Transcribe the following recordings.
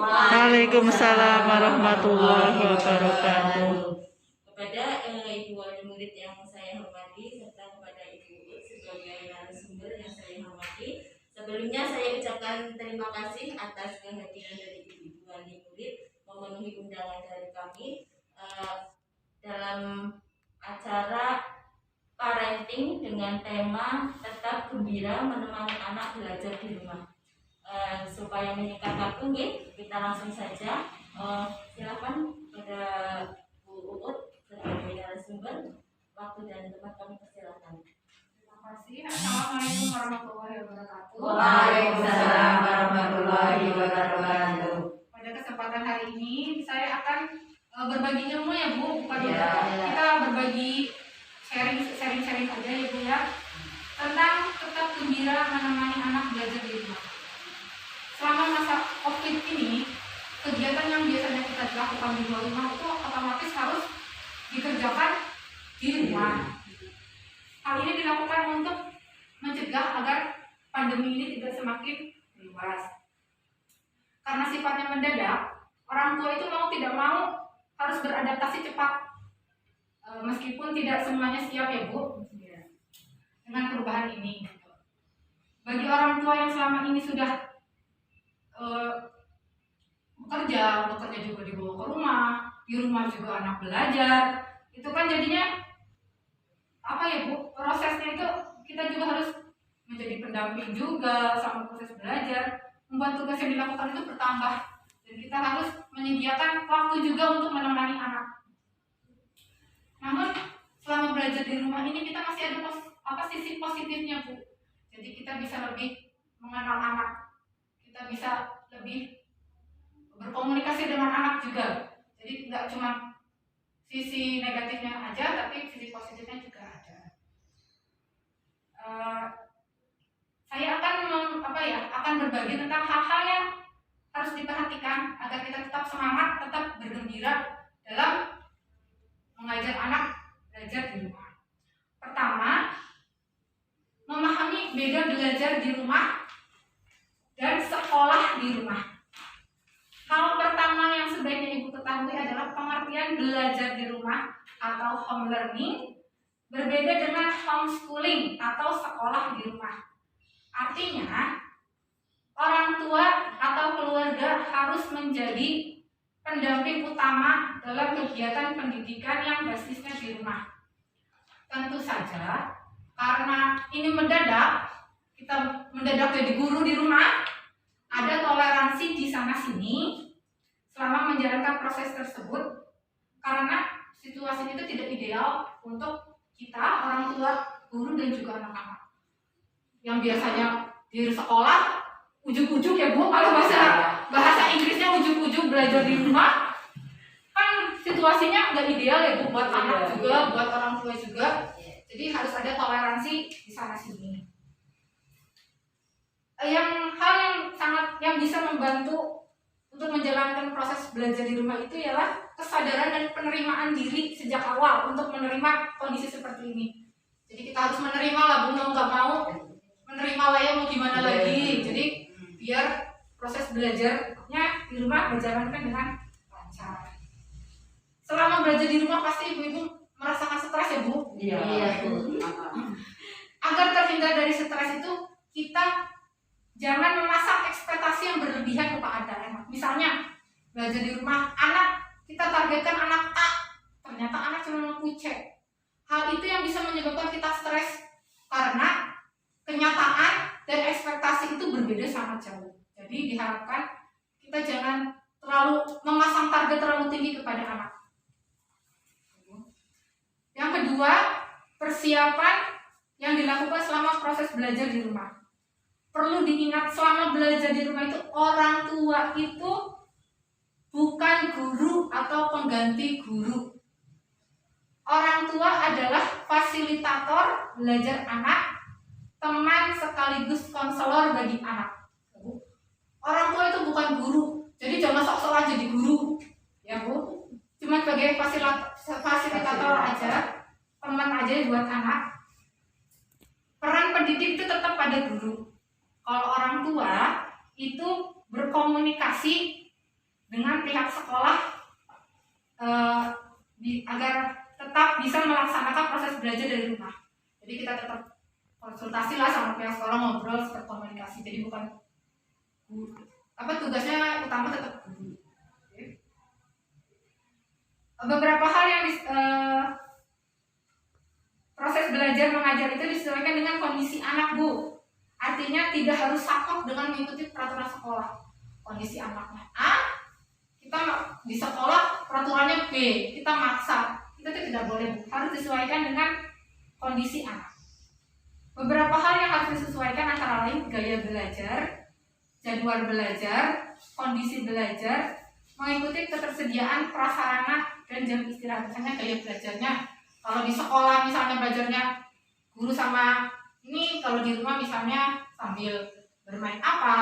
Waalaikumsalam warahmatullahi wabarakatuh. Kepada Ibu Wali Murid yang saya hormati serta kepada Ibu sebagai narasumber yang saya hormati, sebelumnya saya ucapkan terima kasih atas kehadiran dari Ibu Wali Murid memenuhi undangan dari kami dalam acara parenting dengan tema tetap gembira menemani anak belajar di rumah. Supaya menyingkat waktu, kita langsung saja. Silakan pada Bu Uut sebagai narasumber, waktu dan tempat kami persilakan. Terima kasih. Assalamualaikum warahmatullahi wabarakatuh. Waalaikumsalam warahmatullahi wabarakatuh. Pada kesempatan hari ini saya akan berbagi ilmu ya Bu, bukan kita berbagi sharing aja ya Bu ya, tentang tetap gembira menemani anak belajar di rumah. Selama masa COVID ini, kegiatan yang biasanya kita lakukan di luar rumah itu otomatis harus dikerjakan di rumah. Hal ini dilakukan untuk mencegah agar pandemi ini tidak semakin meluas. Karena sifatnya mendadak, orang tua itu mau tidak mau harus beradaptasi cepat. Meskipun tidak semuanya siap ya Bu dengan perubahan ini. Bagi orang tua yang selama ini sudah bekerja juga dibawa ke rumah, di rumah juga anak belajar, itu kan jadinya apa ya Bu, prosesnya itu kita juga harus menjadi pendamping juga sama proses belajar, membuat tugas yang dilakukan itu bertambah, dan kita harus menyediakan waktu juga untuk menemani anak. Namun selama belajar di rumah ini kita masih ada sisi positifnya Bu, jadi kita bisa lebih mengenal anak, kita bisa lebih berkomunikasi dengan anak juga. Jadi tidak cuma sisi negatifnya aja, tapi sisi positifnya juga ada. Saya akan berbagi tentang hal-hal yang harus diperhatikan agar kita tetap semangat, tetap bergembira dalam mengajar anak belajar di rumah. Pertama, memahami beda belajar di rumah dan sekolah di rumah. Hal pertama yang sebaiknya Ibu ketahui adalah pengertian belajar di rumah atau home learning berbeda dengan homeschooling atau sekolah di rumah. Artinya, orang tua atau keluarga harus menjadi pendamping utama dalam kegiatan pendidikan yang basisnya di rumah. Tentu saja, karena ini kita mendadak jadi guru di rumah, ada toleransi di sana-sini selama menjalankan proses tersebut, karena situasi itu tidak ideal untuk kita, orang tua, guru, dan juga anak-anak yang biasanya di sekolah ujuk-ujuk ya Bu, kalau bahasa Inggrisnya ujuk-ujuk belajar di rumah, kan situasinya nggak ideal ya Bu, buat anak juga, buat orang tua juga. Jadi harus ada toleransi di sana-sini. Yang bisa membantu untuk menjalankan proses belajar di rumah itu ialah kesadaran dan penerimaan diri sejak awal untuk menerima kondisi seperti ini. Jadi kita harus menerima lah Bu, mau nggak mau menerima lah ya, mau gimana lagi. Jadi biar proses belajarnya di rumah berjalankan dengan lancar. Selama belajar di rumah pasti ibu-ibu merasakan stres ya Bu? Iya Bu. Agar terhindar dari stres itu, kita jangan memasang ekspektasi yang berlebihan kepada anak. Misalnya belajar di rumah, kita targetkan anak A, ternyata anak cuma mampu C. Hal itu yang bisa menyebabkan kita stres karena kenyataan dan ekspektasi itu berbeda sangat jauh. Jadi diharapkan kita jangan terlalu memasang target terlalu tinggi kepada anak. Yang kedua, persiapan yang dilakukan selama proses belajar di rumah. Perlu diingat, selama belajar di rumah itu orang tua itu bukan guru atau pengganti guru. Orang tua adalah fasilitator belajar anak, teman sekaligus konselor bagi anak. Orang tua itu bukan guru, jadi jangan sok-sokan jadi guru, ya Bu. Cuma sebagai fasilitator aja, teman aja buat anak. Peran pendidik itu tetap pada guru. Kalau orang tua itu berkomunikasi dengan pihak sekolah agar tetap bisa melaksanakan proses belajar dari rumah. Jadi kita tetap konsultasi lah sama pihak sekolah, ngobrol, berkomunikasi. Jadi bukan tugasnya utama tetap guru. Oke. Beberapa hal yang proses belajar mengajar itu disesuaikan dengan kondisi anak, Bu. Artinya tidak harus saklek dengan mengikuti peraturan sekolah. Kondisi anaknya A, kita di sekolah peraturannya B, kita maksa. Itu tidak boleh, Bu. Harus disesuaikan dengan kondisi anak. Beberapa hal yang harus disesuaikan antara lain gaya belajar, jadwal belajar, kondisi belajar, mengikuti ketersediaan prasarana dan jam istirahat. Misalnya gaya belajarnya, kalau di sekolah misalnya belajarnya guru sama ini, kalau di rumah misalnya sambil bermain apa,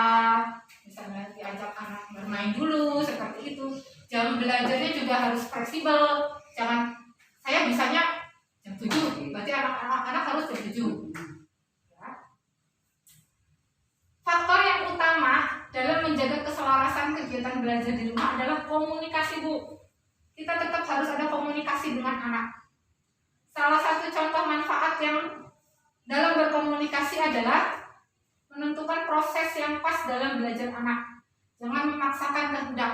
misalnya diajak anak bermain dulu, seperti itu. Jam belajarnya juga harus fleksibel, jangan saya bisanya jam 7, berarti anak harus jam 7. Ya. Faktor yang utama dalam menjaga keselarasan kegiatan belajar di rumah adalah komunikasi, Bu. Kita tetap harus ada komunikasi dengan anak. Salah satu contoh manfaat yang dalam berkomunikasi adalah menentukan proses yang pas dalam belajar anak. Jangan memaksakan kehendak.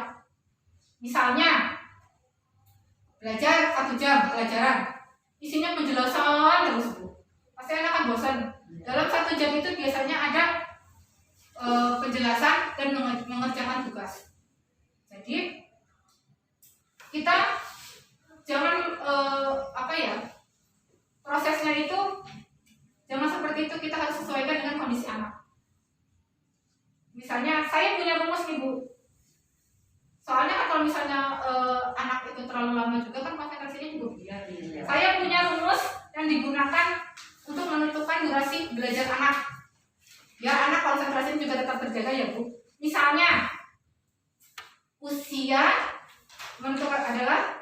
Misalnya, belajar 1 jam pelajaran, isinya penjelasan terus, Bu. Pasti anak kan bosan. Dalam 1 jam itu biasanya ada penjelasan dan mengerjakan tugas. Jadi kita jangan prosesnya itu jangan seperti itu, kita harus sesuaikan dengan kondisi anak. Misalnya saya punya rumus nih, Bu. Soalnya kan kalau misalnya anak itu terlalu lama juga kan konsentrasinya juga biar. Saya punya rumus yang digunakan untuk menentukan durasi belajar anak. Ya, anak konsentrasinya juga tetap terjaga ya, Bu. Misalnya usia menentukan adalah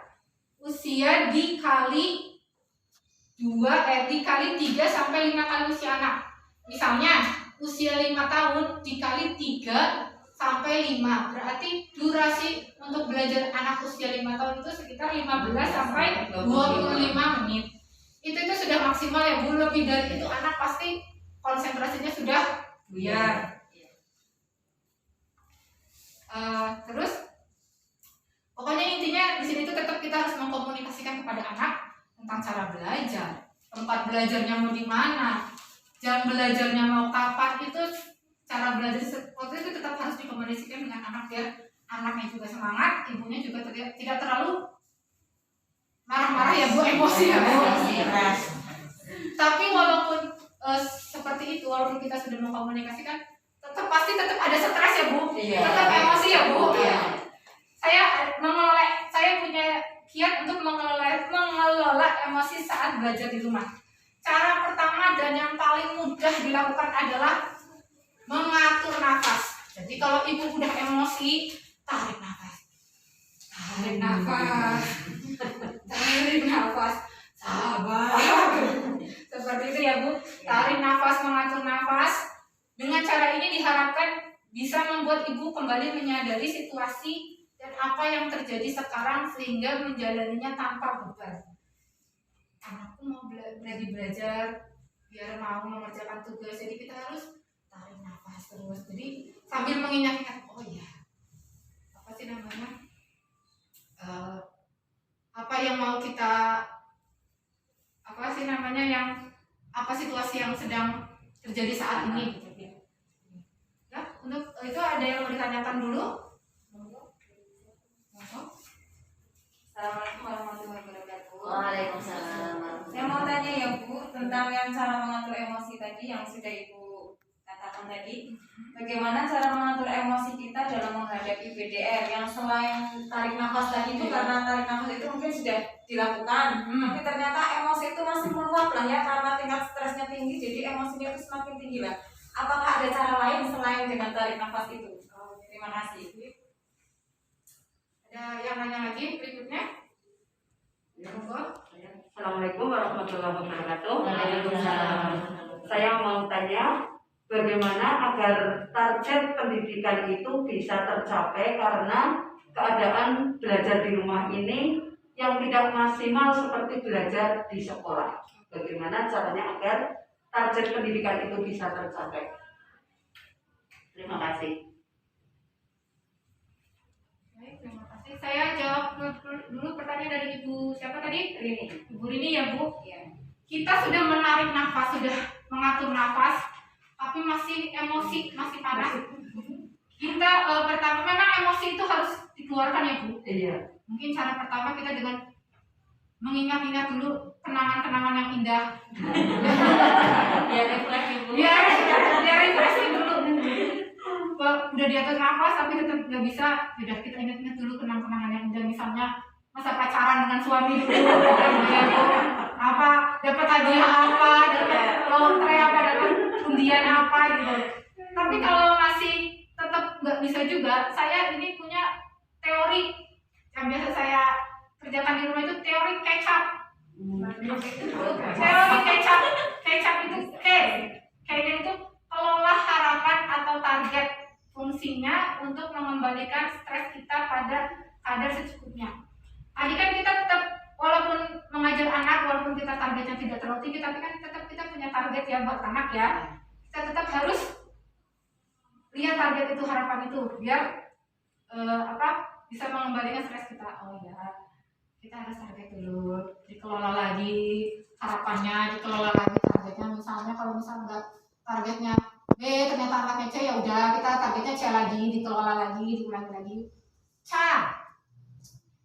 usia dikali 3 sampai 5 kali usia anak. Misalnya usia 5 tahun dikali 3 sampai 5, berarti durasi untuk belajar anak usia 5 tahun itu sekitar 15 sampai 25 menit. Itu sudah maksimal ya, Bu. Lebih dari itu anak pasti konsentrasinya sudah buyar. Terus pokoknya intinya di sini tuh tetap kita harus mengkomunikasikan kepada anak tentang cara belajar, tempat belajarnya mau di mana, jam belajarnya mau kapan, itu cara belajar seperti itu tetap harus dikomunikasikan dengan anak biar anaknya juga semangat, ibunya juga tidak terlalu marah-marah ya, Bu, emosi ya, Bu. Tapi walaupun seperti itu, walaupun kita sudah mengkomunikasikan, pasti tetap ada stres ya, Bu. Tetap emosi ya, Bu. Saya punya kiat untuk mengelola emosi saat belajar di rumah. Cara pertama dan yang paling mudah dilakukan adalah mengatur nafas. Jadi kalau ibu udah emosi, tarik nafas, sabar. Seperti itu ya, Bu. Tarik nafas, mengatur nafas. Dengan cara ini diharapkan bisa membuat ibu kembali menyadari situasi dan apa yang terjadi sekarang sehingga menjalaninya tanpa beban. Anakku mau belajar biar mau mengerjakan tugas, jadi kita harus tarik nafas terus. Jadi sambil mengingat-ingat, oh ya, apa sih namanya, apa yang mau kita, apa situasi yang sedang terjadi saat ini. Ya, untuk itu ada yang mau ditanyakan dulu? Assalamualaikum warahmatullahi wabarakatuh. Waalaikumsalam. Saya mau tanya ya, Bu, tentang yang cara mengatur emosi tadi yang sudah Ibu katakan tadi. Bagaimana cara mengatur emosi kita dalam menghadapi BDR yang selain tarik nafas tadi itu, karena tarik nafas itu mungkin sudah dilakukan, tapi ternyata emosi itu masih meluap lah ya, karena tingkat stresnya tinggi, jadi emosinya itu semakin tinggi lah. Apakah ada cara lain selain dengan tarik nafas itu? Terima kasih. Ada yang nanya lagi berikutnya? Assalamualaikum warahmatullahi wabarakatuh. Waalaikumsalam. Saya mau tanya, bagaimana agar target pendidikan itu bisa tercapai, karena keadaan belajar di rumah ini yang tidak maksimal seperti belajar di sekolah. Bagaimana caranya agar target pendidikan itu bisa tercapai? Terima kasih. Baik, terima kasih. Saya jawab dulu pertanyaan dari Ibu siapa tadi? Ibu Rini ya Bu. Kita sudah menarik nafas, sudah mengatur nafas, tapi masih emosi, masih panas. Kita pertama memang emosi itu harus dikeluarkan ya Bu. Iya. Mungkin cara pertama kita dengan mengingat-ingat dulu kenangan-kenangan yang indah. Ya refleksi Bu. Biar refreshing dulu. Udah diatur nafas tapi tetap nggak bisa. Udah kita ingat-ingat dulu kenangan-kenangan yang indah. Misalnya masa pacaran dengan suami dulu, apa dapat hadiah apa, dapat lotre apa, dapat undian apa gitu. Tapi kalau masih tetap nggak bisa juga, saya ini punya teori yang biasa saya kerjakan di rumah itu teori kecap. Teori kecap itu kayaknya itu kelola harapan atau target, fungsinya untuk mengembalikan stres kita pada kadar secukupnya. Tadi kan kita tetap walaupun mengajar anak, walaupun kita targetnya tidak terlalu tinggi, tapi kan tetap kita punya target ya buat anak ya. Kita tetap harus lihat target itu, harapan itu, biar bisa mengembalikan stres kita. Oh ya, kita harus target dulu, dikelola lagi harapannya, dikelola lagi targetnya. Misalnya kalau misalnya targetnya B, ternyata anaknya C, ya udah kita targetnya C lagi, dikelola lagi, diulangi lagi.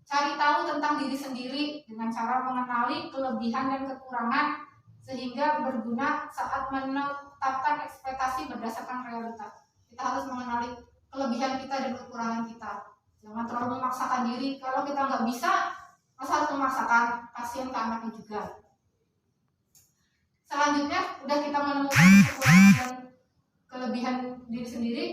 Cari tahu tentang diri sendiri dengan cara mengenali kelebihan dan kekurangan sehingga berguna saat menetapkan ekspektasi berdasarkan realita. Kita harus mengenali kelebihan kita dan kekurangan kita. Jangan terlalu memaksakan diri. Kalau kita nggak bisa, masa harus memaksakan? Kasihan ke anaknya juga. Selanjutnya, udah kita menemukan kekurangan dan kelebihan diri sendiri.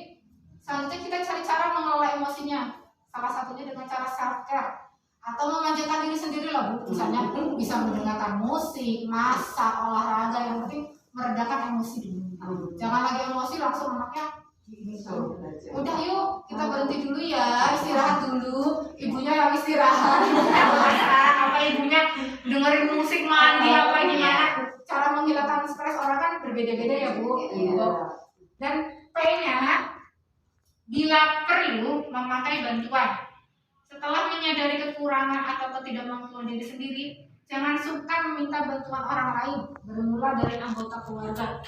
Selanjutnya kita cari cara mengelola emosinya. Salah satunya dengan cara self care atau memanjakan diri sendiri lah Bu. Misalnya bisa mendengarkan musik, masak, olahraga, yang penting meredakan emosi dulu. Jangan lagi emosi langsung anaknya udah yuk kita berhenti dulu ya, istirahat dulu. Ibunya yang istirahat, apa ibunya dengerin musik, mandi apa gimana. Cara menghilangkan stres orang kan berbeda-beda ya Bu. Dan P-nya, bila perlu memakai bantuan. Setelah menyadari kekurangan atau ketidakmampuan diri sendiri, jangan sungkan meminta bantuan orang lain, bermula dari anggota keluarga.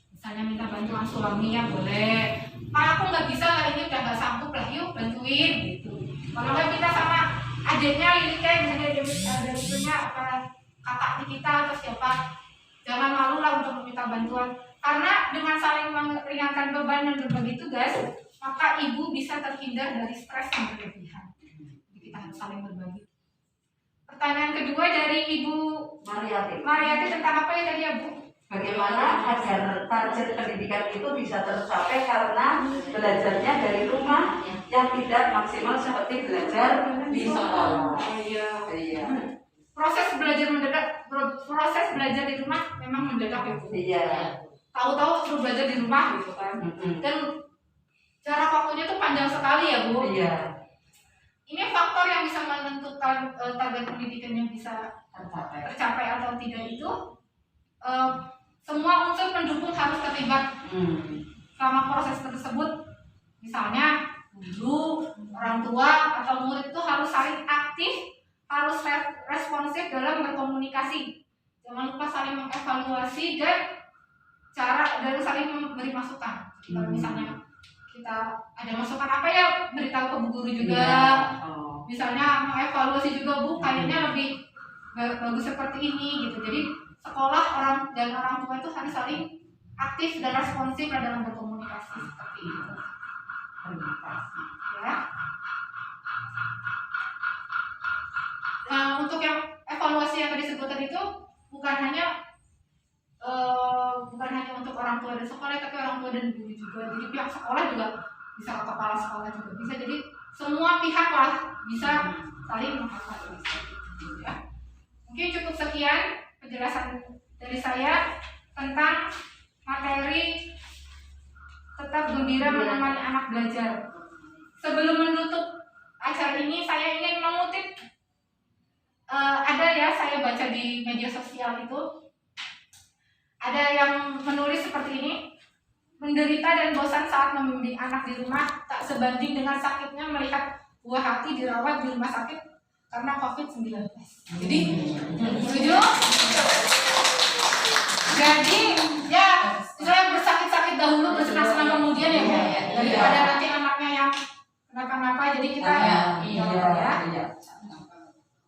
Misalnya minta bantuan suami ya boleh. Pak aku nggak bisa hari ini, udah nggak sanggup lah, yuk bantuin gitu. Kalau nggak minta sama adiknya ini kayak misalnya dari punya kakak kita atau siapa, jangan malu lah untuk meminta bantuan. Karena dengan saling meringankan beban dan berbagi tugas, maka ibu bisa terhindar dari stres yang berlebihan. Kita harus saling berbagi. Pertanyaan kedua dari Ibu Mariati tentang apa ya tadi ya Bu? Bagaimana agar target pendidikan itu bisa tercapai karena belajarnya dari rumah yang tidak maksimal seperti belajar di sekolah. Iya. Proses belajar di rumah memang mendadak ya Bu. Iya. Tahu-tahu suruh belajar di rumah gitu kan. Dan jarak waktunya tuh panjang sekali ya Bu. Iya. Ini faktor yang bisa menentukan target pendidikan yang bisa tercapai atau tidak itu. Semua unsur pendukung harus terlibat selama proses tersebut. Misalnya guru, orang tua, atau murid itu harus saling aktif, harus responsif dalam berkomunikasi. Jangan lupa saling mengevaluasi dan saling memberi masukan. Kalau misalnya kita ada masukan apa ya, beritahu ke bu guru juga. Misalnya mengevaluasi juga Bu, kayaknya lebih bagus seperti ini gitu. Jadi sekolah orang tua itu harus saling aktif dan responsif dalam berkomunikasi seperti itu. Ya. Nah, untuk yang evaluasi yang disebutkan itu bukan hanya untuk orang tua dan sekolah, tapi orang tua dan guru juga. Jadi pihak sekolah juga bisa, ke kepala sekolah juga bisa. Jadi semua pihak lah bisa saling mengevaluasi. Ya. Mungkin cukup sekian penjelasan dari saya tentang materi tetap gembira menemani anak belajar. Sebelum menutup acara ini saya ingin mengutip ada ya, saya baca di media sosial itu ada yang menulis seperti ini: menderita dan bosan saat membimbing anak di rumah tak sebanding dengan sakitnya melihat buah hati dirawat di rumah sakit karena COVID-19. Jadi setuju? Jadi ya saya bersakit-sakit dahulu, bersenang-senang kemudian ya Bu, daripada nanti anaknya yang kenapa-napa. Jadi kita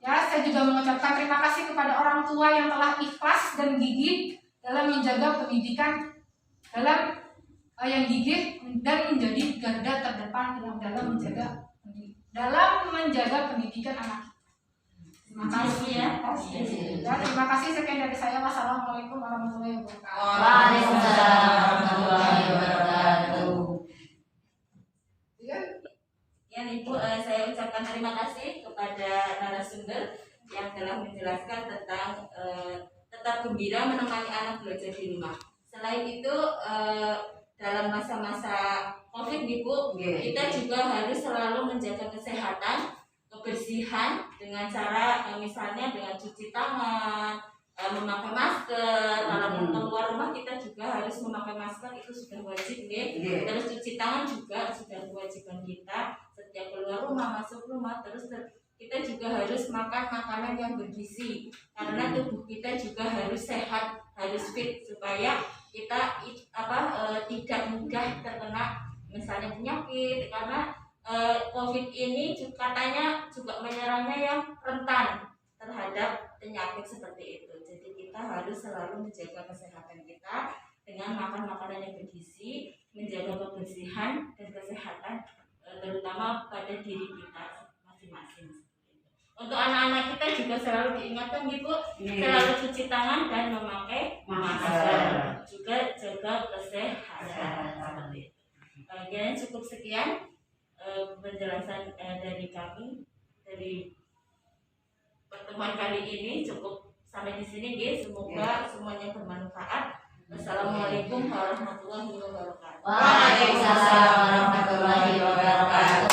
ya, saya juga mengucapkan terima kasih kepada orang tua yang telah ikhlas dan gigih dalam menjaga pendidikan, yang gigih dan menjadi garda terdepan dalam menjaga pendidikan anak. Terima kasih ya. Terima kasih, sekian dari saya. Wassalamualaikum warahmatullahi wabarakatuh. Waalaikumsalam warahmatullahi wabarakatuh. Ya Ibu, saya ucapkan terima kasih kepada narasumber yang telah menjelaskan tentang tetap gembira menemani anak belajar di rumah. Selain itu, dalam masa-masa COVID Ibu, kita juga harus selalu menjaga kesehatan, kebersihan dengan cara misalnya dengan cuci tangan, memakai masker. Kalau keluar rumah kita juga harus memakai masker, itu sudah wajib Terus cuci tangan juga sudah kewajiban kita setiap keluar rumah, masuk rumah. Terus kita juga harus makan makanan yang bergizi karena tubuh kita juga harus sehat, harus fit supaya kita tidak mudah terkena misalnya penyakit, karena COVID ini katanya juga menyerangnya yang rentan terhadap penyakit seperti itu. Jadi kita harus selalu menjaga kesehatan kita dengan makan makanan yang bergizi, menjaga kebersihan dan kesehatan terutama pada diri kita masing-masing. Untuk anak-anak kita juga selalu diingatkan Ibu, selalu cuci tangan dan memakai masker, juga jaga kesehatan seperti itu. Bagian cukup sekian penjelasan dari kami dari pertemuan kali ini, cukup sampai di sini guys. Semoga semuanya bermanfaat. Wassalamualaikum warahmatullahi wabarakatuh. Waalaikumsalam warahmatullahi wabarakatuh.